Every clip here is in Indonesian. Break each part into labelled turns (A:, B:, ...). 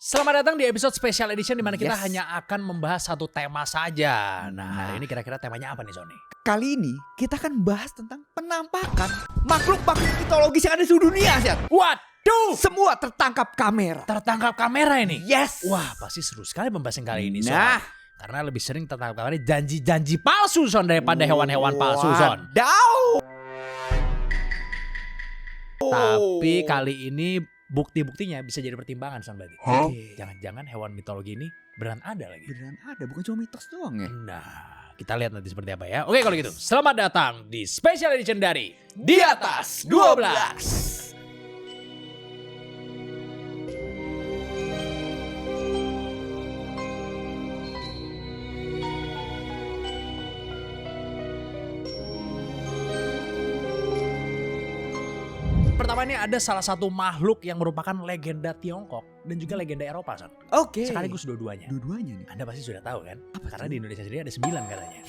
A: Selamat datang di episode special edition di mana kita hanya akan membahas satu tema saja. Nah, hari ini kira-kira temanya apa nih, Sony?
B: Kali ini kita akan bahas tentang penampakan makhluk-makhluk mitologis yang ada di seluruh dunia, Sian.
A: Waduh!
B: Semua tertangkap kamera.
A: Tertangkap kamera ini?
B: Yes!
A: Wah, pasti seru sekali pembahasan kali ini, Son.
B: Nah,
A: karena lebih sering tertangkap kamera janji-janji palsu, Son, daripada hewan-hewan palsu, Son.
B: Wadaw!
A: Tapi kali ini bukti-buktinya bisa jadi pertimbangan, Son, berarti. Jangan-jangan hewan mitologi ini beneran ada lagi.
B: Beneran ada, bukan cuma mitos doang ya?
A: Nah, kita lihat nanti seperti apa ya. Oke, kalau gitu, selamat datang di special edition dari Di Atas 12. Pertama ini ada salah satu makhluk yang merupakan legenda Tiongkok dan juga legenda Eropa, Son.
B: Oke.
A: Sekaligus dua-duanya.
B: Dua-duanya nih.
A: Anda pasti sudah tahu kan? Karena di Indonesia sendiri ada 9 katanya.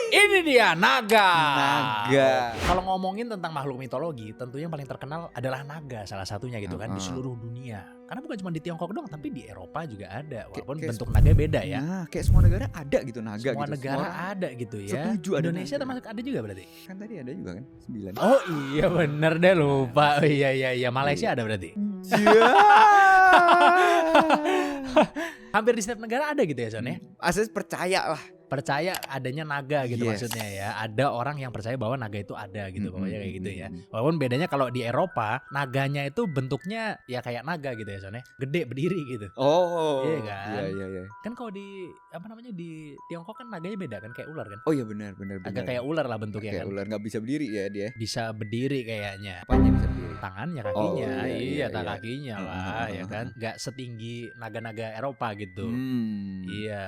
A: Ini dia naga.
B: Naga.
A: Kalau ngomongin tentang makhluk mitologi, tentunya yang paling terkenal adalah naga, salah satunya gitu kan di seluruh dunia. Karena bukan cuma di Tiongkok doang, tapi di Eropa juga ada. Walaupun bentuk naga beda ya.
B: Nah, kayak semua negara ada gitu naga.
A: Semua
B: gitu.
A: negara ada gitu ya.
B: Setuju ada
A: Indonesia
B: naga.
A: termasuk ada juga berarti.
B: Kan tadi ada juga kan 9.
A: Oh iya bener deh, lupa. Oh, iya. Malaysia ada berarti. Hampir di setiap negara ada gitu ya, Son ya.
B: Asli percaya lah.
A: Percaya adanya naga gitu
B: Yes.
A: maksudnya ya. Ada orang yang percaya bahwa naga itu ada gitu, pokoknya kayak gitu ya. Walaupun bedanya kalau di Eropa, naganya itu bentuknya ya kayak naga gitu ya, Son ya. Gede, berdiri gitu.
B: Oh.
A: Iya kan?
B: Iya.
A: Kan kalau di di Tiongkok kan naganya beda kan, kayak ular kan.
B: Oh iya benar.
A: Agak kayak ular lah bentuknya
B: kayak
A: kan.
B: ular, nggak bisa berdiri ya dia.
A: Bisa berdiri kayaknya.
B: Apanya bisa berdiri?
A: Tangannya, kakinya,
B: Oh, iya,
A: kakinya lah ya kan. Gak setinggi naga-naga Eropa gitu. Iya,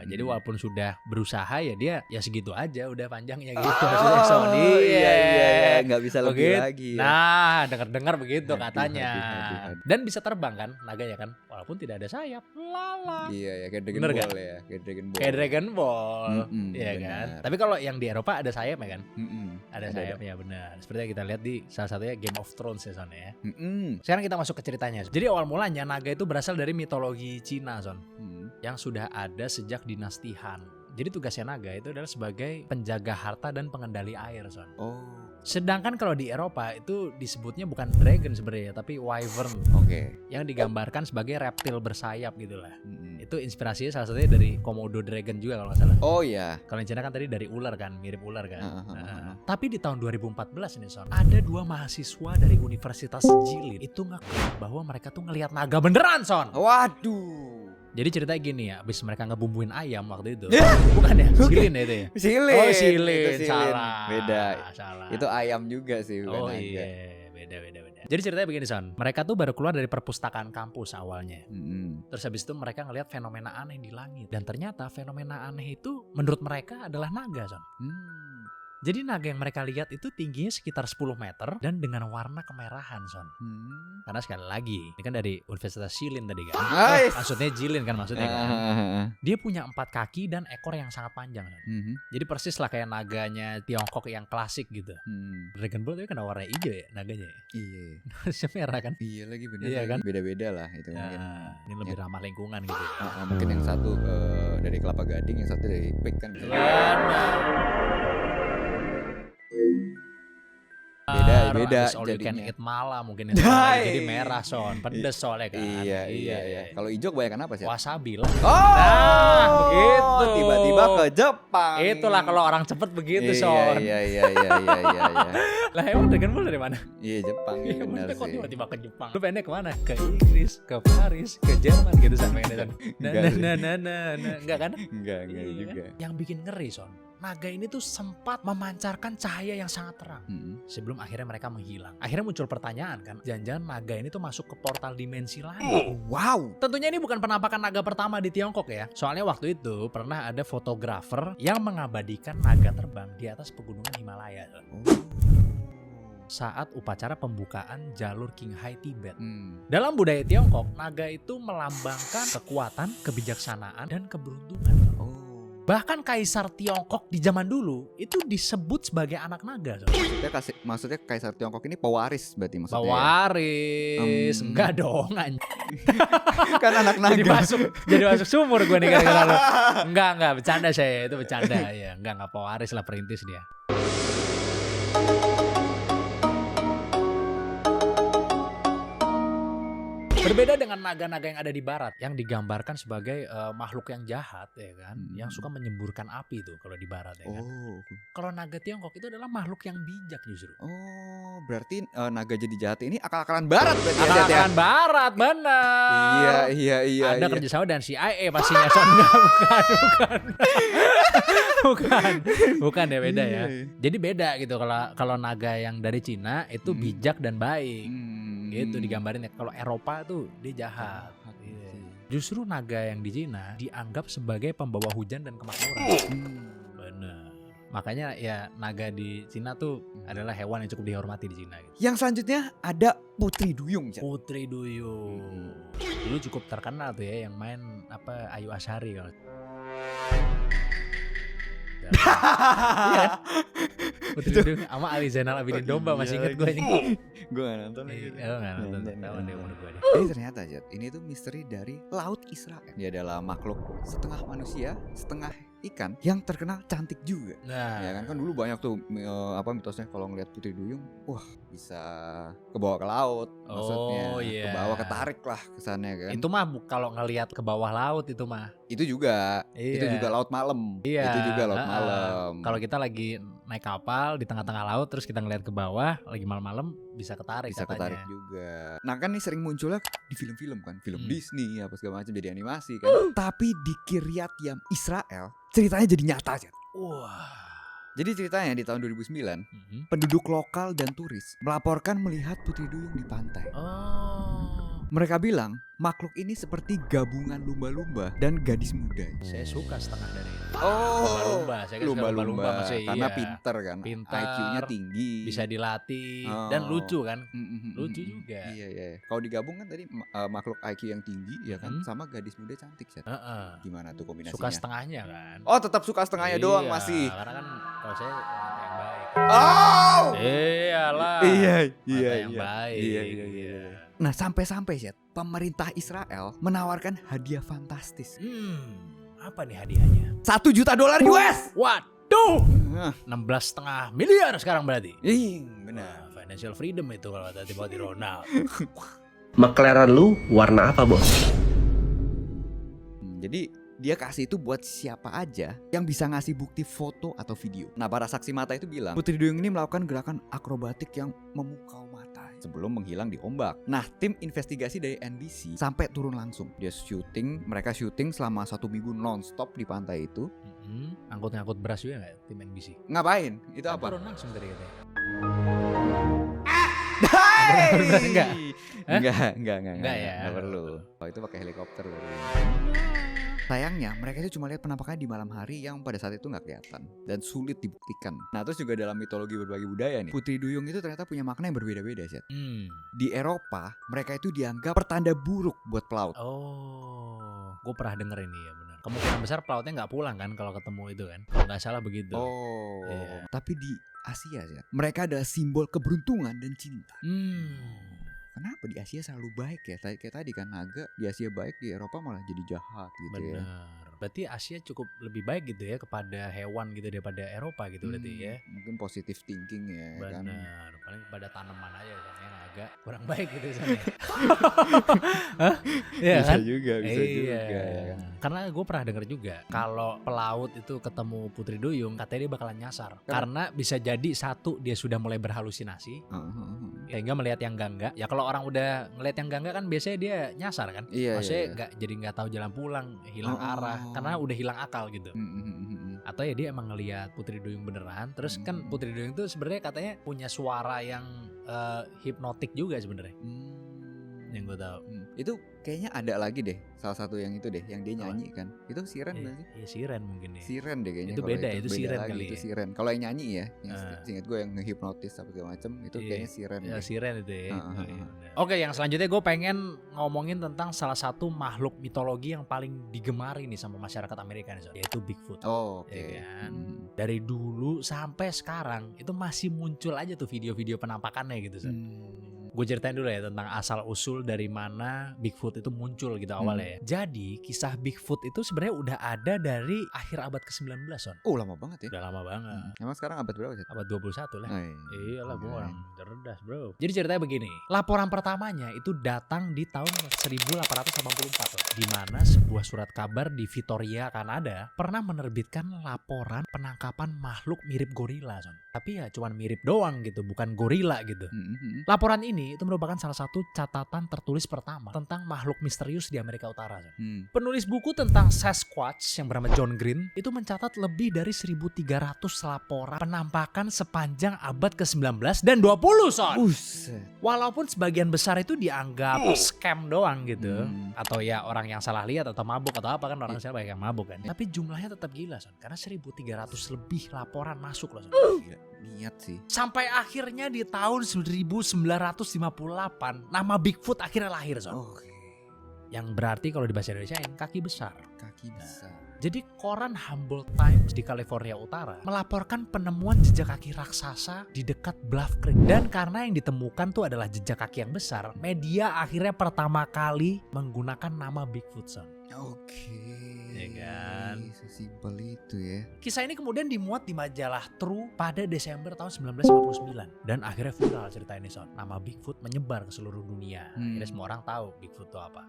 A: jadi walaupun sudah berusaha ya dia ya segitu aja udah panjangnya gitu maksudnya Sony.
B: Iya, nggak bisa lebih
A: Begitu.
B: lagi. Ya.
A: Nah, dengar-dengar begitu
B: Aduh,
A: katanya.
B: aduh.
A: Dan bisa terbang kan naganya kan, walaupun tidak ada sayap. Lala.
B: Iya, kayak Dragon
A: Bener
B: Ball
A: kan?
B: ya, kayak Dragon Ball.
A: Kayak Dragon Ball, iya
B: benar.
A: kan. Tapi kalau yang di Eropa ada sayap ya kan? Ada
B: Ada.
A: sayapnya benar. Seperti yang kita lihat di salah satunya Game of Thrones ya, Son ya.
B: Mm-mm.
A: Sekarang kita masuk ke ceritanya. Jadi awal mulanya naga itu berasal dari mitologi Cina, Son. Yang sudah ada sejak dinasti Han. Jadi tugasnya naga itu adalah sebagai penjaga harta dan pengendali air, Son.
B: Oh,
A: Sedangkan kalau di Eropa itu disebutnya bukan dragon sebenarnya, tapi wyvern.
B: oke.
A: Yang digambarkan sebagai reptil bersayap gitu lah. Itu inspirasinya salah satunya dari Komodo dragon juga kalau nggak salah.
B: Oh ya.
A: Kalau yang Cina kan tadi dari ular kan, mirip ular kan.
B: Heeh.
A: Tapi di tahun 2014 ini, Son, ada 2 mahasiswa dari Universitas Jilin itu ngaku bahwa mereka tuh ngelihat naga beneran, Son.
B: Waduh.
A: Jadi ceritanya gini ya, abis mereka ngebumbuin ayam waktu itu. Bukan ya? Silin ya itu ya?
B: Silin.
A: Oh
B: Itu
A: silin,
B: silin.
A: salah.
B: Beda.
A: Salah.
B: Itu ayam juga sih, bukan
A: Oh
B: naga.
A: iya, beda. Jadi ceritanya begini, Son. Mereka tuh baru keluar dari perpustakaan kampus awalnya. Terus habis itu mereka ngelihat fenomena aneh di langit. Dan ternyata fenomena aneh itu menurut mereka adalah naga, Son. Jadi naga yang mereka lihat itu tingginya sekitar 10 meter dan dengan warna kemerahan, Son. Karena sekali lagi, ini kan dari Universitas Jilin tadi kan. Maksudnya Jilin kan maksudnya kan. Dia punya 4 kaki dan ekor yang sangat panjang, Son. Jadi persis lah kayak naganya Tiongkok yang klasik gitu. Dragon Ball itu kan warna hijau ya naganya ya.
B: Iya.
A: Harusnya merah kan.
B: Iya lagi bener.
A: Iya
B: lagi.
A: kan?
B: Beda-beda lah itu mungkin.
A: Ini lebih ramah lingkungan gitu.
B: Mungkin yang satu dari Kelapa Gading, yang satu dari Pik kan. Beda.
A: Habis all you can
B: jadinya.
A: eat malam mungkin yang jadi merah, Son. Pedes soalnya kan.
B: Iya. Kalau hijau kebanyakan apa sih?
A: Wasabi lah.
B: Oh,
A: Nah, begitu.
B: Tiba-tiba ke Jepang.
A: Itulah kalau orang cepet begitu, Son.
B: Iya.
A: Lah emang Dragon Ball dari mana?
B: Iya, Jepang. Iya, benar
A: Maksudnya kok
B: sih.
A: tiba-tiba ke Jepang? Lu pengennya kemana? Ke Inggris, ke Paris, ke Jerman gitu, Son. Pengennya, Son. Enggak kan?
B: Enggak
A: Iya
B: juga.
A: kan? Yang bikin ngeri, Son, naga ini tuh sempat memancarkan cahaya yang sangat terang sebelum akhirnya mereka menghilang. Akhirnya muncul pertanyaan kan, jangan-jangan naga ini tuh masuk ke portal dimensi lain.
B: Wow.
A: Tentunya ini bukan penampakan naga pertama di Tiongkok ya. Soalnya waktu itu pernah ada fotografer yang mengabadikan naga terbang di atas pegunungan Himalaya saat upacara pembukaan jalur Qinghai Tibet. Dalam budaya Tiongkok, naga itu melambangkan kekuatan, kebijaksanaan, dan keberuntungan. Bahkan kaisar Tiongkok di zaman dulu itu disebut sebagai anak naga.
B: Maksudnya kaisar Tiongkok ini pewaris berarti maksudnya.
A: Pewaris. Enggak dong,
B: Kan anak naga.
A: Jadi masuk sumur gue nih gara-gara lo. Enggak, bercanda saya, itu bercanda ya. Enggak pewaris lah, perintis dia. Berbeda dengan naga-naga yang ada di barat yang digambarkan sebagai makhluk yang jahat ya kan, yang suka menyemburkan api tuh kalau di barat ya kan. Kalau naga Tiongkok itu adalah makhluk yang bijak justru.
B: Oh, berarti naga jadi jahat ini akal-akalan barat berarti.
A: Akal-akalan barat, benar.
B: Iya.
A: Ada kerjasama dengan CIA pastinya. Bukan ya, beda ya. Jadi beda gitu kalau naga yang dari Cina itu bijak dan baik. Gitu digambarin ya. Kalau Eropa tuh dia jahat. Justru naga yang di Cina dianggap sebagai pembawa hujan dan kemakmuran. Bener. Makanya ya naga di Cina tuh adalah hewan yang cukup dihormati di Cina gitu.
B: Yang selanjutnya ada Putri Duyung.
A: Putri Duyung. Dulu cukup terkenal tuh ya yang main Ayu Azhari kalau. Iya. Putri Duyung sama Ali Zainal Abidin Domba, masih inget gue ini.
B: Gue gak nonton lagi.
A: Gak nonton.
B: Ini ternyata Jet, ini tuh misteri dari Laut Israel. Dia adalah makhluk setengah manusia, setengah ikan yang terkenal cantik juga.
A: Nah,
B: ya kan dulu banyak tuh mitosnya kalau ngeliat Putri Duyung, wah bisa kebawa ke laut, maksudnya ke bawah, ketarik lah kesannya kan.
A: Itu mah kalau ngelihat ke bawah laut itu mah.
B: Itu juga laut malam.
A: Iya.
B: Itu juga laut malam.
A: Kalau kita lagi naik kapal di tengah-tengah laut terus kita ngeliat ke bawah lagi malam-malam bisa ketarik.
B: Bisa
A: katanya.
B: Ketarik juga. Nah kan nih sering munculnya di film-film kan, film Disney apa segala macam jadi animasi kan. Tapi di Kiryat Yam Israel ceritanya jadi nyata aja.
A: Wah.
B: Jadi ceritanya di tahun 2009, penduduk lokal dan turis melaporkan melihat Putri Duyung di pantai. Mereka bilang makhluk ini seperti gabungan lumba-lumba dan gadis muda.
A: Saya suka setengah dari itu.
B: Lumba-lumba.
A: Saya kan lumba-lumba
B: karena pinter kan, IQ-nya tinggi,
A: bisa dilatih dan lucu kan. Lucu juga.
B: Iya. Kalau digabung kan tadi makhluk IQ yang tinggi ya kan sama gadis muda cantik. Gimana tuh kombinasinya?
A: Suka setengahnya kan.
B: Oh, tetap suka setengahnya doang masih.
A: Karena kan kalau saya wanita yang baik. Iyalah.
B: Iya.
A: Yang baik.
B: Iya. Nah sampai-sampai Zed, pemerintah Israel menawarkan hadiah fantastis.
A: Apa nih hadiahnya?
B: $1 juta US.
A: Waduh, 16,5 miliar sekarang berarti.
B: Benar.
A: Financial freedom itu kalau tadi buat di Ronald.
C: McLaren lu warna apa, Bos?
B: Jadi dia kasih itu buat siapa aja yang bisa ngasih bukti foto atau video. Nah, para saksi mata itu bilang Putri Duyung ini melakukan gerakan akrobatik yang memukau mata sebelum menghilang di ombak. Nah, tim investigasi dari NBC sampai turun langsung. Mereka syuting selama 1 minggu non-stop di pantai itu.
A: Angkut-angkut beras juga nggak tim NBC?
B: Ngapain? Itu apa?
A: Turun langsung dari katanya. Enggak ya.
B: Enggak perlu. Oh, itu pakai helikopter baru. Sayangnya mereka itu cuma lihat penampakannya di malam hari yang pada saat itu nggak kelihatan dan sulit dibuktikan. Nah terus juga dalam mitologi berbagai budaya nih, Putri Duyung itu ternyata punya makna yang berbeda-beda sih. Di Eropa mereka itu dianggap pertanda buruk buat pelaut.
A: Oh, gue pernah denger ini ya benar. Kemungkinan besar pelautnya nggak pulang kan kalau ketemu itu kan? Kalau nggak salah begitu.
B: Tapi di Asia sih, mereka adalah simbol keberuntungan dan cinta. Kenapa di Asia selalu baik ya? Kayak tadi kan naga di Asia baik, di Eropa malah jadi jahat gitu.
A: Bener.
B: Ya.
A: Berarti Asia cukup lebih baik gitu ya kepada hewan gitu daripada Eropa gitu berarti ya.
B: Mungkin positive thinking ya.
A: Bener.
B: Kan.
A: Paling kepada tanaman aja kan yang agak kurang baik gitu sana.
B: Iya kan? Bisa juga.
A: Ya kan? Karena gue pernah denger juga kalau pelaut itu ketemu Putri Duyung katanya dia bakalan nyasar. Karena bisa jadi satu dia sudah mulai berhalusinasi. Sehingga melihat yang enggak. Ya kalau orang udah ngelihat yang enggak kan biasanya dia nyasar kan. Maksudnya nggak tahu jalan pulang, hilang arah karena udah hilang akal gitu. Atau ya dia emang ngelihat Putri Duyung beneran. Terus kan Putri Duyung itu sebenarnya katanya punya suara yang hipnotik juga sebenarnya. yang gue tahu.
B: Itu kayaknya ada lagi deh, salah satu yang itu deh, yang dia nyanyi kan. Itu siren bukan sih?
A: Iya siren mungkin ya.
B: Siren deh kayaknya.
A: Itu
B: kalau
A: beda, itu siren
B: lagi,
A: kali
B: itu
A: ya.
B: siren. Kalau yang nyanyi ya, yang seingat gue yang ngehipnotis apa segala macem, itu kayaknya siren.
A: Ya,
B: deh.
A: siren itu ya. Oke, yang selanjutnya gue pengen ngomongin tentang salah satu makhluk mitologi yang paling digemari nih sama masyarakat Amerika nih, Son, yaitu Bigfoot.
B: Oh, oke.
A: Ya kan? Dari dulu sampai sekarang itu masih muncul aja tuh video-video penampakannya gitu, Son. Gue ceritain dulu ya tentang asal usul dari mana Bigfoot itu muncul gitu awalnya ya. Jadi kisah Bigfoot itu sebenarnya udah ada dari akhir abad ke-19, Son.
B: Oh, lama banget ya.
A: Udah lama banget.
B: Emang sekarang abad berapa sih?
A: Abad 21 lah.
B: Oh, iya.
A: Iyalah, gue orang cerdas, bro. Jadi ceritanya begini. Laporan pertamanya itu datang di tahun 1884 lah, di mana sebuah surat kabar di Victoria, Kanada pernah menerbitkan laporan penangkapan makhluk mirip gorila, Son. Tapi ya cuman mirip doang gitu, bukan gorila gitu. Laporan ini itu merupakan salah satu catatan tertulis pertama tentang makhluk misterius di Amerika Utara. Penulis buku tentang Sasquatch yang bernama John Green itu mencatat lebih dari 1.300 laporan penampakan sepanjang abad ke-19 dan 20, Son. Walaupun sebagian besar itu dianggap scam doang gitu, atau ya orang yang salah lihat atau mabuk atau apa kan, orang siapa yang mabuk kan. Tapi jumlahnya tetap gila, Son, karena 1.300 lebih laporan masuk loh, Son.
B: Gila, niat sih.
A: Sampai akhirnya di tahun 1958 nama Bigfoot akhirnya lahir, Son. Yang berarti kalau di bahasa Indonesia kaki besar.
B: Kaki besar.
A: Jadi koran Humboldt Times di California Utara melaporkan penemuan jejak kaki raksasa di dekat Bluff Creek. Dan karena yang ditemukan tuh adalah jejak kaki yang besar, media akhirnya pertama kali menggunakan nama Bigfoot, Son. Ya kan?
B: Sesimpel itu ya.
A: Kisah ini kemudian dimuat di majalah True pada Desember tahun 1959. Dan akhirnya viral cerita ini, Son. Nama Bigfoot menyebar ke seluruh dunia. Akhirnya semua orang tahu Bigfoot itu apa.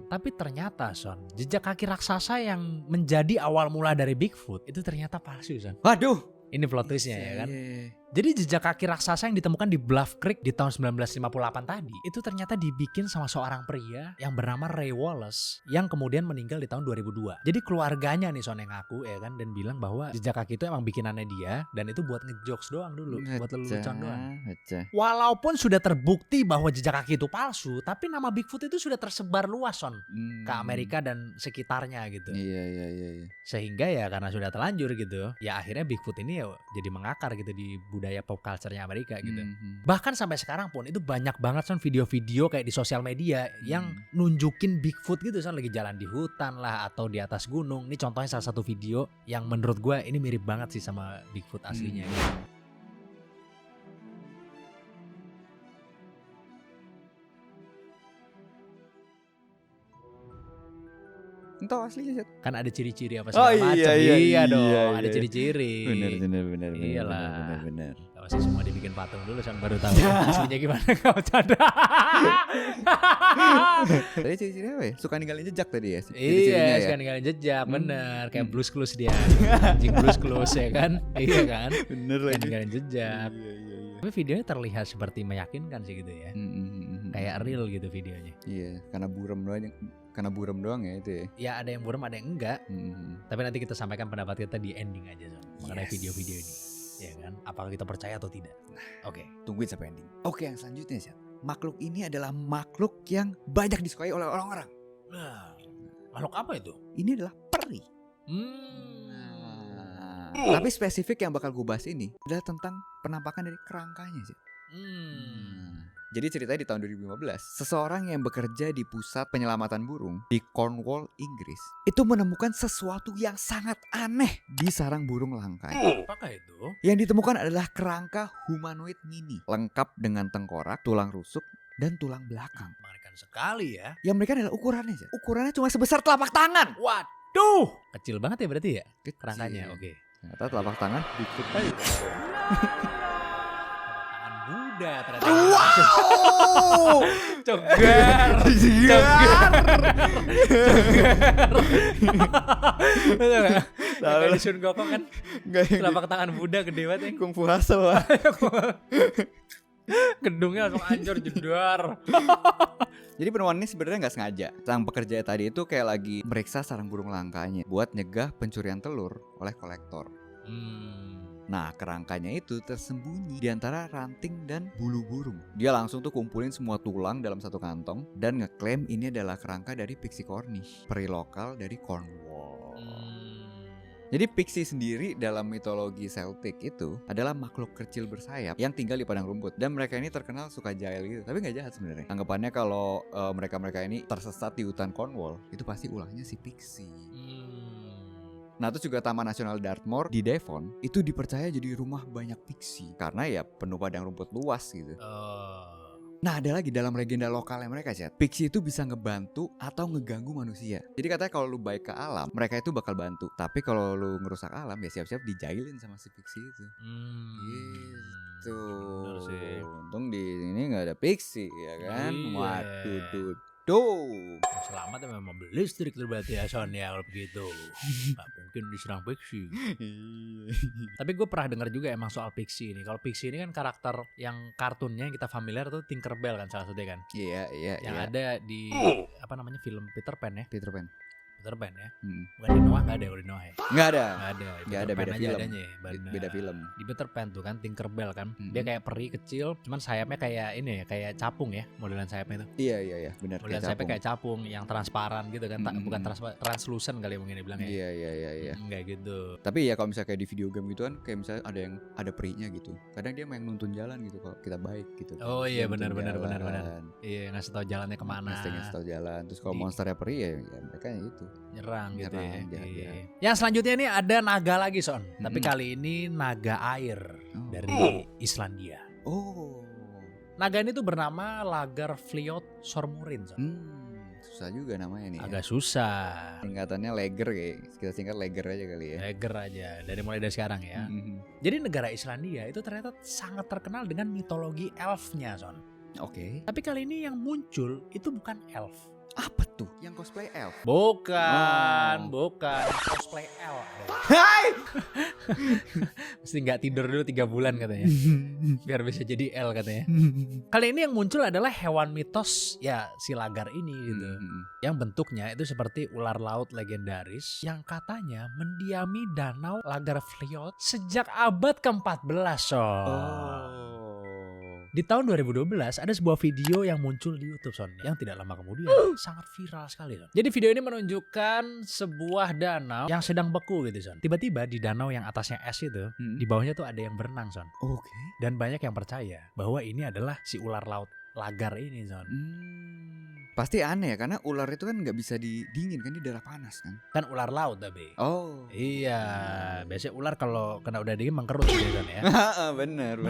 A: Tapi ternyata, Son, jejak kaki raksasa yang menjadi awal mula dari Bigfoot itu ternyata palsu, Son.
B: Waduh.
A: Ini plot twistnya ya kan. Jadi jejak kaki raksasa yang ditemukan di Bluff Creek di tahun 1958 tadi itu ternyata dibikin sama seorang pria yang bernama Ray Wallace yang kemudian meninggal di tahun 2002. Jadi keluarganya nih, Son, yang ngaku ya kan, dan bilang bahwa jejak kaki itu emang bikinannya dia dan itu buat ngejokes doang dulu, buat lelucon doang. Walaupun sudah terbukti bahwa jejak kaki itu palsu, tapi nama Bigfoot itu sudah tersebar luas, Son, ke Amerika dan sekitarnya gitu.
B: Iya.
A: Sehingga ya karena sudah terlanjur gitu, ya akhirnya Bigfoot ini ya jadi mengakar gitu di budaya pop culture-nya Amerika gitu. Bahkan sampai sekarang pun itu banyak banget, Son, video-video kayak di sosial media yang nunjukin Bigfoot gitu, Son, lagi jalan di hutan lah atau di atas gunung. Ini contohnya salah satu video yang menurut gue ini mirip banget sih sama Bigfoot aslinya gitu.
B: Entah aslinya, Set.
A: Kan ada ciri-ciri apa segala macam. Iya dong, ada ciri-ciri.
B: Bener.
A: Iyalah.
B: Bener.
A: Pasti semua dibikin patung dulu, Son, baru tahu aslinya gimana. Kau canda.
B: Tadi ciri-ciri apa ya? Suka ninggalin jejak tadi ya?
A: Iya, suka ninggalin jejak, bener. Kayak Blues Clues dia. Anjing Blues Clues ya kan? Iya kan?
B: Bener lagi.
A: Ninggalin jejak.
B: Iya.
A: Tapi videonya terlihat seperti meyakinkan sih gitu ya. Kayak real gitu videonya.
B: Iya, karena buram doang ya itu ya.
A: Ya ada yang buram, ada yang enggak. Tapi nanti kita sampaikan pendapat kita di ending aja, Son, mengenai video-video ini. Ya kan? Apakah kita percaya atau tidak? Oke.
B: Tungguin sampai ending. Oke, yang selanjutnya, Set. Makhluk ini adalah makhluk yang banyak disukai oleh orang-orang.
A: Nah, makhluk apa itu?
B: Ini adalah peri. Tapi spesifik yang bakal gue bahas ini adalah tentang penampakan dari kerangkanya sih. Jadi ceritanya di tahun 2015, seseorang yang bekerja di pusat penyelamatan burung di Cornwall, Inggris, itu menemukan sesuatu yang sangat aneh di sarang burung langkai.
A: Apakah itu?
B: Yang ditemukan adalah kerangka humanoid mini, lengkap dengan tengkorak, tulang rusuk, dan tulang belakang.
A: Mengerikan sekali ya.
B: Yang mereka adalah ukurannya, Seth. Ukurannya cuma sebesar telapak tangan.
A: Waduh, kecil banget ya berarti ya kerangkanya.
B: Kecil.
A: Oke.
B: Ternyata telapak tangan Bigfoot aja.
A: Tangan Buddha ternyata.
B: Wow.
A: Cogar. Kayak di Sun Gokong kan. Telapak tangan Buddha gede banget ya.
B: Kung Fu Hustle lah.
A: Gedungnya langsung hancur jedar.
B: Jadi penemuan ini sebenarnya nggak sengaja. Sang pekerja tadi itu kayak lagi meriksa sarang burung langkanya buat nyegah pencurian telur oleh kolektor. Nah, kerangkanya itu tersembunyi di antara ranting dan bulu burung. Dia langsung tuh kumpulin semua tulang dalam satu kantong dan ngeklaim ini adalah kerangka dari Pixie Cornish, peri lokal dari Cornwall. Jadi pixie sendiri dalam mitologi Celtic itu adalah makhluk kecil bersayap yang tinggal di padang rumput, dan mereka ini terkenal suka jahil gitu, tapi nggak jahat sebenarnya. Anggapannya kalau mereka ini tersesat di hutan Cornwall, itu pasti ulahnya si pixie. Nah, terus juga Taman Nasional Dartmoor di Devon itu dipercaya jadi rumah banyak pixie karena ya penuh padang rumput luas gitu. Nah, ada lagi dalam legenda lokalnya mereka, Chat. Pixie itu bisa ngebantu atau ngeganggu manusia. Jadi katanya kalau lu baik ke alam, mereka itu bakal bantu. Tapi kalau lu ngerusak alam, ya siap-siap dijailin sama si Pixie itu. Gitu.
A: Bener sih.
B: Untung di ini nggak ada Pixie, ya kan?
A: Iya.
B: Waduh, tuh.
A: Selamat ya memang mobil listrik tuh berarti ya Son ya kalau begitu. Gak mungkin diserang Pixie. Tapi gue pernah dengar juga emang soal Pixie ini. Kalau Pixie ini kan karakter yang kartunnya yang kita familiar tuh Tinkerbell kan salah satunya kan.
B: Iya.
A: Yang ada di apa namanya film Peter Pan ya.
B: Peter Pan
A: ya. Bukan di Noah, nggak ada kalau di Noah ya.
B: Nggak ada.
A: Nggak ada, beda film. Adanya,
B: beda film.
A: Di Peter Pan tuh kan Tinkerbell kan. Dia kayak peri kecil, cuman sayapnya kayak ini ya, kayak capung ya, modelan sayapnya itu.
B: Iya, benar.
A: Modelan sayapnya kayak capung yang transparan gitu kan, bukan translucent kali mungkin dibilang ya.
B: Iya.
A: Kayak gitu.
B: Tapi ya kalau misalnya kayak di video game gitu kan, kayak misalnya ada perinya gitu. Kadang dia main nuntun jalan gitu kalau kita baik gitu.
A: Oh iya, benar. Iya, ngasih tahu jalannya kemana.
B: Ngasih tahu jalan. Terus kalau monsternya peri ya mereka itu
A: nyerang gitu ya.
B: Jahat.
A: Yang selanjutnya ini ada naga lagi Son. Tapi kali ini naga air dari Islandia. Naga ini tuh bernama Lagerfliot Sormurin Son.
B: Susah juga namanya nih.
A: Agak susah.
B: Singkatannya Lager kayak. Kita singkat Lager aja kali ya.
A: Lager aja. Mulai dari sekarang ya. Jadi negara Islandia itu ternyata sangat terkenal dengan mitologi elfnya Son.
B: Oke.
A: Tapi kali ini yang muncul itu bukan elf.
B: Apa tuh? Yang cosplay elf?
A: Bukan cosplay elf.
B: Hai!
A: Mesti nggak tidur dulu 3 bulan katanya, biar bisa jadi L katanya. Kali ini yang muncul adalah hewan mitos ya si Lagar ini gitu, yang bentuknya itu seperti ular laut legendaris yang katanya mendiami danau Lagerfliot sejak abad ke-14 Di tahun 2012 ada sebuah video yang muncul di YouTube Son, yang tidak lama kemudian sangat viral sekali Son. Jadi video ini menunjukkan sebuah danau yang sedang beku gitu Son. Tiba-tiba di danau yang atasnya es itu, di bawahnya tuh ada yang berenang Son.
B: Oke.
A: Dan banyak yang percaya bahwa ini adalah si ular laut Lagar ini Son.
B: Pasti aneh ya, karena ular itu kan nggak bisa didingin kan, di darah panas kan.
A: Kan ular laut tapi.
B: Oh.
A: Iya, biasanya ular kalau kena udah dingin mengkerut gitu kan ya.
B: Bener.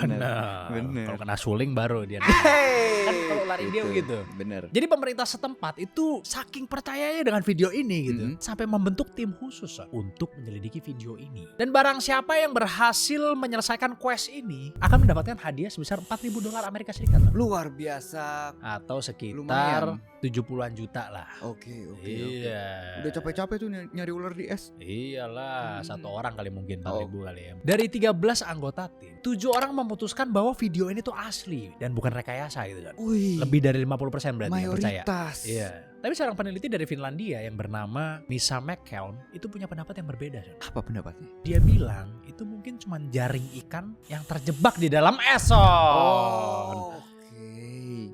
A: Kalau kena suling baru dia. Kan kalau ular India begitu.
B: Bener.
A: Jadi pemerintah setempat itu saking percayanya dengan video ini gitu, sampai membentuk tim khusus untuk menyelidiki video ini. Dan barang siapa yang berhasil menyelesaikan quest ini akan mendapatkan hadiah sebesar $4.000 Amerika Serikat.
B: Luar biasa.
A: Atau sekitar
B: Lumayan.
A: 70-an juta lah.
B: Oke.
A: Iya.
B: Udah capek-capek tuh nyari ular di es.
A: Iyalah, satu orang kali mungkin 4.000 kali ya. Dari 13 anggota tim, 7 orang memutuskan bahwa video ini tuh asli dan bukan rekayasa gitu kan. Lebih dari 50% berarti yang percaya.
B: Mayoritas.
A: Iya. Tapi seorang peneliti dari Finlandia yang bernama Misa McKelm itu punya pendapat yang berbeda.
B: Apa pendapatnya?
A: Dia bilang itu mungkin cuma jaring ikan yang terjebak di dalam es.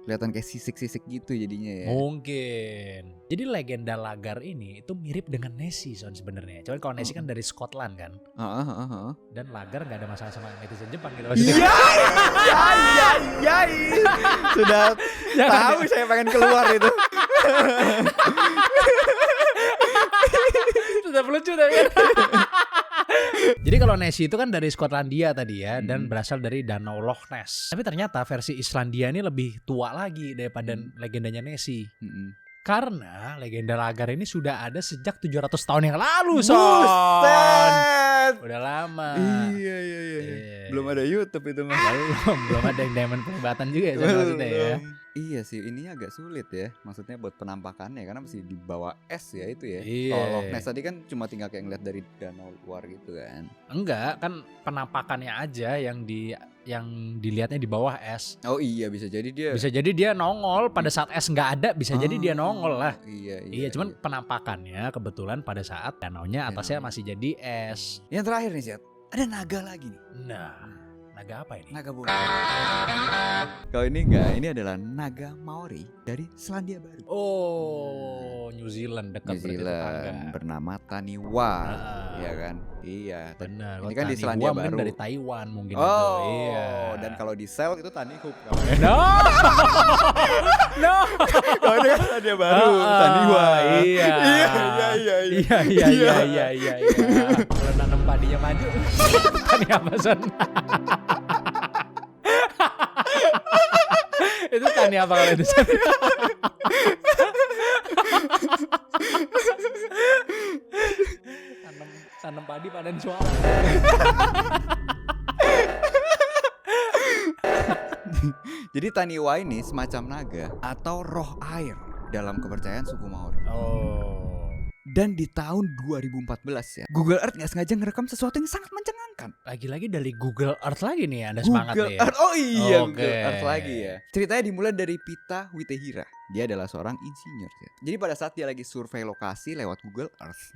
B: Kelihatan kayak sisik-sisik gitu jadinya ya.
A: Mungkin. Jadi legenda Lagar ini itu mirip dengan Nessie Son sebenarnya. Cuman kalau Nessie kan dari Scotland kan. Dan Lagar nggak ada masalah sama netizen Jepang gitu maksudnya. Iya.
B: Sudah tahu saya pengen keluar itu.
A: Sudah lucu tapi kan. Jadi kalau Nessie itu kan dari Skotlandia tadi ya, dan berasal dari Danau Loch Ness. Tapi ternyata versi Islandia ini lebih tua lagi daripada legendanya Nessie. Karena legenda Lagar ini sudah ada sejak 700 tahun yang lalu Son.
B: Buset.
A: Udah lama.
B: Iya. Belum ada YouTube itu mah.
A: Belum ada yang diamond pelibatan juga ya maksudnya ya.
B: Iya sih, ininya agak sulit ya. Maksudnya buat penampakannya karena masih di bawah es ya itu ya.
A: Iya.
B: Kalau Loch Ness tadi kan cuma tinggal kayak ngeliat dari danau luar gitu kan.
A: Enggak, kan penampakannya aja yang dilihatnya di bawah es.
B: Oh iya, bisa jadi dia
A: nongol pada saat es nggak ada, bisa jadi dia nongol lah.
B: Iya,
A: Cuman penampakannya kebetulan pada saat danaunya atasnya masih jadi es.
B: Yang terakhir nih Zat, ada naga lagi nih.
A: Nah, naga apa ini?
B: Naga bola. Kalau ini enggak, ini adalah naga Maori dari Selandia Baru.
A: Oh, New Zealand
B: New
A: dekat berarti
B: Zealand
A: tetangga.
B: bernama Taniwa,
A: Ah.
B: ya kan? Iya.
A: Benar.
B: Ini kan di Selandia
A: mungkin
B: Baru.
A: dari Taiwan mungkin
B: Oh,
A: itu. Iya.
B: dan kalau di sel itu Tanihub.
A: No. No.
B: Kalau ini kan Selandia Baru, Taniwa.
A: Iya. Iya. Kalau nanam padinya maju. Tani apa Son? Itu tani apa kalau itu Son? Tanam padi panen suara.
B: Jadi Taniwa ini semacam naga atau roh air dalam kepercayaan suku Maori.
A: Oh.
B: Dan di tahun 2014 ya, Google Earth nggak sengaja ngerekam sesuatu yang sangat mencengangkan.
A: Lagi-lagi dari Google Earth lagi nih Anda semangat
B: Google
A: nih ya.
B: Earth, oh iya
A: Oke.
B: Google Earth lagi ya. Ceritanya dimulai dari Pita Witehira. Dia adalah seorang insinyur ya. Jadi pada saat dia lagi survei lokasi lewat Google Earth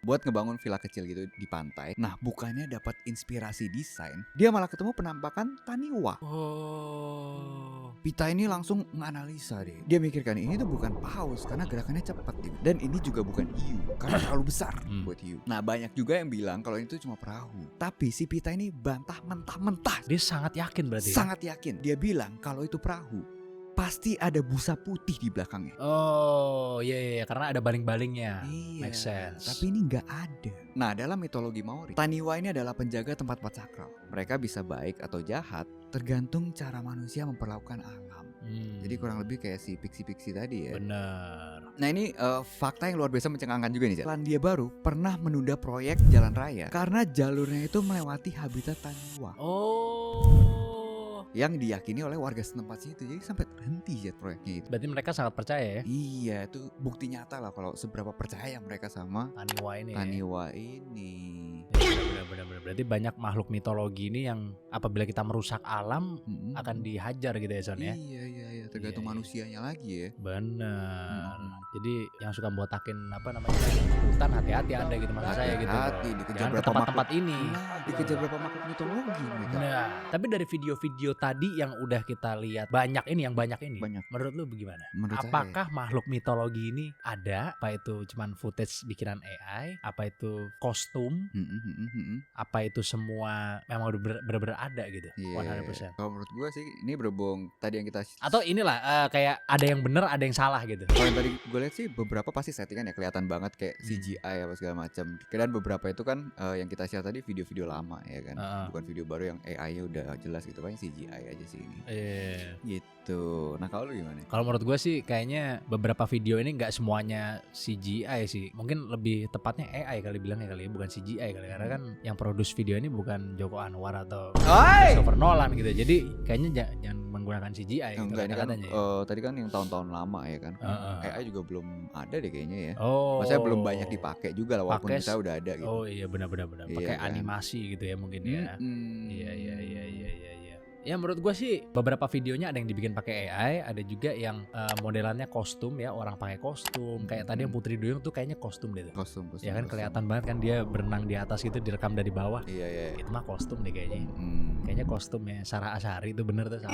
B: buat ngebangun villa kecil gitu di pantai. Nah bukannya dapat inspirasi desain, dia malah ketemu penampakan Taniwa.
A: Oh.
B: Pita ini langsung menganalisa deh. Dia mikirkan ini tuh bukan paus karena gerakannya cepat gitu. Dan ini juga bukan hiu karena terlalu besar buat hiu. Nah banyak juga yang bilang kalau itu cuma perahu. Tapi si Pita ini bantah mentah-mentah.
A: Dia sangat yakin berarti.
B: Sangat yakin. Dia bilang kalau itu perahu pasti ada busa putih di belakangnya.
A: Oh, iya karena ada baling-balingnya.
B: Iya.
A: Make sense.
B: Tapi ini nggak ada. Nah dalam mitologi Maori, Taniwa ini adalah penjaga tempat-tempat sakral. Mereka bisa baik atau jahat tergantung cara manusia memperlakukan alam. Jadi kurang lebih kayak si piksi-piksi tadi ya.
A: Bener.
B: Nah ini fakta yang luar biasa mencengangkan juga nih. Selandia Baru pernah menunda proyek jalan raya karena jalurnya itu melewati habitat Taniwa
A: Oh.
B: yang diyakini oleh warga setempat situ. Jadi sampai terhenti ya proyeknya itu.
A: Berarti mereka sangat percaya ya.
B: Iya itu bukti nyata lah kalau seberapa percaya mereka sama
A: Taniwa ini.
B: Taniwa ini.
A: Benar. Berarti banyak makhluk mitologi ini yang apabila kita merusak alam akan dihajar gitu ya Son ya.
B: Iya tergantung
A: Iya.
B: manusianya lagi ya.
A: Bener. Jadi yang suka botakin apa namanya hutan hati-hati Anda gitu maksud saya gitu.
B: Hati-hati, dikejar
A: Jangan ke
B: berapa
A: tempat-tempat
B: makhluk.
A: ini.
B: Nah, dikejar berapa makhluk mitologi mereka.
A: Nah, tapi dari video-video tadi yang udah kita lihat banyak ini.
B: Banyak.
A: Menurut lu bagaimana?
B: Menurut
A: Apakah makhluk mitologi ini ada? Apa itu cuman footage bikinan AI? Apa itu kostum? Apa itu semua memang udah bener-bener ada gitu?
B: Iya.
A: 100%.
B: Kalau menurut gue sih ini berhubung tadi yang kita
A: Atau inilah kayak ada yang bener, ada yang salah gitu.
B: kalau yang tadi gue lihat sih beberapa pasti settingan ya kelihatan banget kayak CGI apa segala macam. Dan beberapa itu kan yang kita share tadi video-video lama ya kan. Bukan video baru yang AI-nya udah jelas gitu, paling CGI aja sih ini.
A: Iya.
B: Gitu. Nah kalau lu gimana?
A: Kalau menurut gue sih kayaknya beberapa video ini nggak semuanya CGI sih. Mungkin lebih tepatnya AI kali bilangnya kali ya, bukan CGI kali. Karena kan yang produce video ini bukan Joko Anwar atau Christopher Nolan gitu. Jadi kayaknya jangan menggunakan CGI gitu
B: Enggak, ini kan
A: katanya ya.
B: tadi kan yang tahun-tahun lama ya kan. AI juga belum ada deh kayaknya ya.
A: Oh.
B: Maksudnya belum banyak dipakai juga lah walaupun
A: Pakai
B: kita udah ada gitu.
A: Oh iya benar.
B: Iya
A: Pakai
B: kan?
A: animasi gitu ya mungkin ya. Iya.
B: Iya.
A: Ya menurut gue sih beberapa videonya ada yang dibikin pakai AI, ada juga yang modelannya kostum ya, orang pakai kostum. Kayak tadi yang Putri Duyung tuh kayaknya kostum deh tuh.
B: Kostum.
A: Ya kan kelihatan banget kan dia berenang di atas gitu direkam dari bawah.
B: Iya.
A: Itu mah kostum deh kayaknya. Kayaknya kostum ya Sarah Ashari itu bener tuh sama.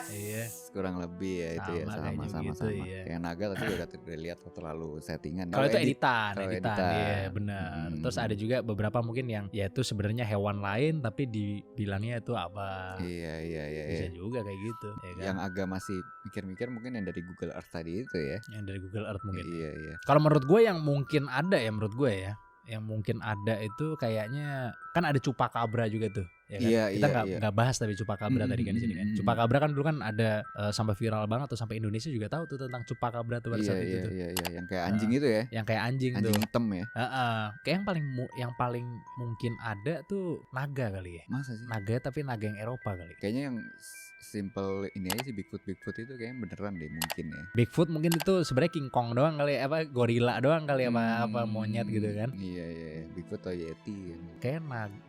A: Iya.
B: Kurang lebih ya itu ya
A: Sama kayaknya
B: sama.
A: gitu, iya.
B: Kayak naga tapi udah lihat terlalu settingan.
A: Kalau itu editan,
B: kalau
A: editan, iya benar. Terus ada juga beberapa mungkin yang ya itu sebenarnya hewan lain tapi dibilangnya itu apa.
B: Iya.
A: Bisa juga kayak gitu ya kan?
B: Yang agak masih mikir-mikir mungkin yang dari Google Earth tadi itu ya.
A: Yang dari Google Earth mungkin.
B: Iya.
A: Kalau menurut gue yang mungkin ada ya menurut gue ya, yang mungkin ada itu kayaknya kan ada Chupacabra juga tuh. Ya kan?
B: Iya,
A: Kita
B: iya.
A: nggak bahas tapi Chupacabra tadi kan di sini kan. Chupacabra kan dulu kan ada sampai viral banget tuh sampai Indonesia juga tahu tuh tentang Chupacabra tuh pada saat itu tuh.
B: Iya. Yang kayak anjing itu ya.
A: Yang kayak anjing tuh.
B: Anjing hitam ya.
A: Kayak yang paling mungkin ada tuh naga kali ya.
B: Masa sih?
A: Naga tapi naga yang Eropa kali.
B: Kayaknya yang simple ini aja sih, Bigfoot itu kayaknya beneran deh mungkin ya.
A: Bigfoot mungkin itu sebenarnya King Kong doang kali, apa gorila doang kali, apa monyet gitu kan.
B: Iya, Bigfoot atau Yeti kan.
A: Kayak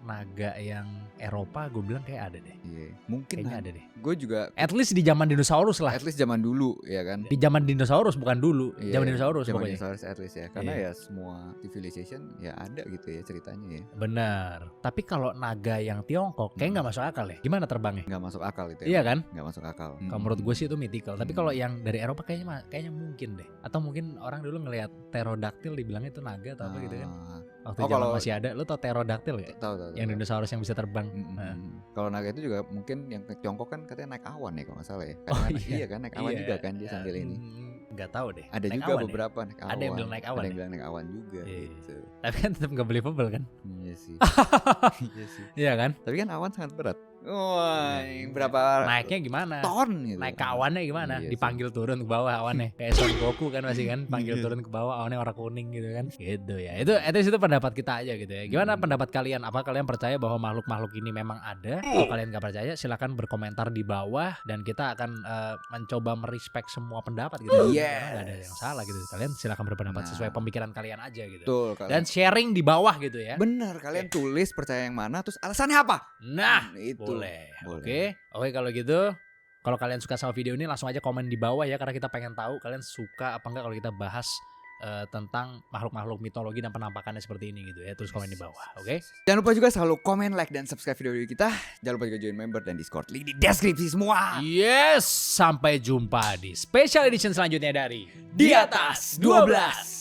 A: naga yang Eropa gue bilang kayak ada deh.
B: Iya, mungkin
A: Kayaknya ada deh.
B: Gue juga
A: At least di zaman dinosaurus lah.
B: at least zaman dulu ya kan.
A: Di zaman dinosaurus bukan dulu.
B: Iya,
A: Zaman dinosaurus
B: zaman
A: pokoknya.
B: dinosaurus at least ya. Karena
A: Iya.
B: ya semua civilization ya ada gitu ya ceritanya ya.
A: Benar. Tapi kalau naga yang Tiongkok kayak nggak masuk akal ya. Gimana terbangnya?
B: Nggak masuk akal itu ya.
A: Iya kan?
B: Nggak masuk akal.
A: Kalau menurut gue sih itu mythical. Tapi kalau yang dari Eropa kayaknya mungkin deh. Atau mungkin orang dulu ngelihat pterodactyl dibilangnya itu naga atau apa gitu kan. Waktu zaman
B: kalau-
A: masih ada. Lu tau pterodactyl gak?
B: Tahu.
A: Yang dinosaurus yang bisa terbang. Nah.
B: Kalau naga itu juga mungkin yang ke Tiongkok kan katanya naik awan ya kalau nggak salah ya.
A: Oh,
B: Kadang-kadang
A: iya.
B: iya kan naik awan
A: Iya.
B: juga kan dia sambil ini.
A: Nggak tahu deh.
B: Ada
A: Naik
B: juga
A: awan ya?
B: beberapa naik awan.
A: Ada yang bilang naik awan
B: Ada yang
A: ya?
B: bilang naik awan juga
A: Iya.
B: gitu.
A: Tapi kan tetap nggak believable kan?
B: Iya sih. Iya sih.
A: Iya kan?
B: Tapi kan awan sangat berat. Wah,
A: Iya.
B: berapa
A: Naiknya gimana?
B: ton gitu.
A: Naik ke awannya gimana?
B: Iya sih.
A: Dipanggil turun ke bawah awannya. Kayak Son Goku kan masih kan panggil
B: Iya.
A: turun ke bawah awannya warna kuning gitu kan. Gitu ya. Itu pendapat kita aja gitu ya. Gimana pendapat kalian? Apa kalian percaya bahwa makhluk-makhluk ini memang ada? Kalau kalian gak percaya silakan berkomentar di bawah dan kita akan mencoba merespek semua pendapat gitu.
B: Yes.
A: Karena gak ada yang salah gitu. Kalian silakan berpendapat
B: Nah.
A: sesuai pemikiran kalian aja gitu.
B: Betul kalian.
A: Dan sharing di bawah gitu ya.
B: Bener, kalian tulis percaya yang mana terus alasannya apa?
A: Nah,
B: Itu.
A: boleh.
B: Boleh.
A: Oke kalau gitu. Kalau kalian suka sama video ini langsung aja komen di bawah ya, karena kita pengen tahu kalian suka apa enggak kalau kita bahas tentang makhluk-makhluk mitologi dan penampakannya seperti ini gitu ya. Terus komen di bawah, oke?
B: Jangan lupa juga selalu komen, like, dan subscribe video kita. Jangan lupa juga join member dan Discord. Link di deskripsi semua.
A: Yes, sampai jumpa di special edition selanjutnya dari
B: Di atas 12.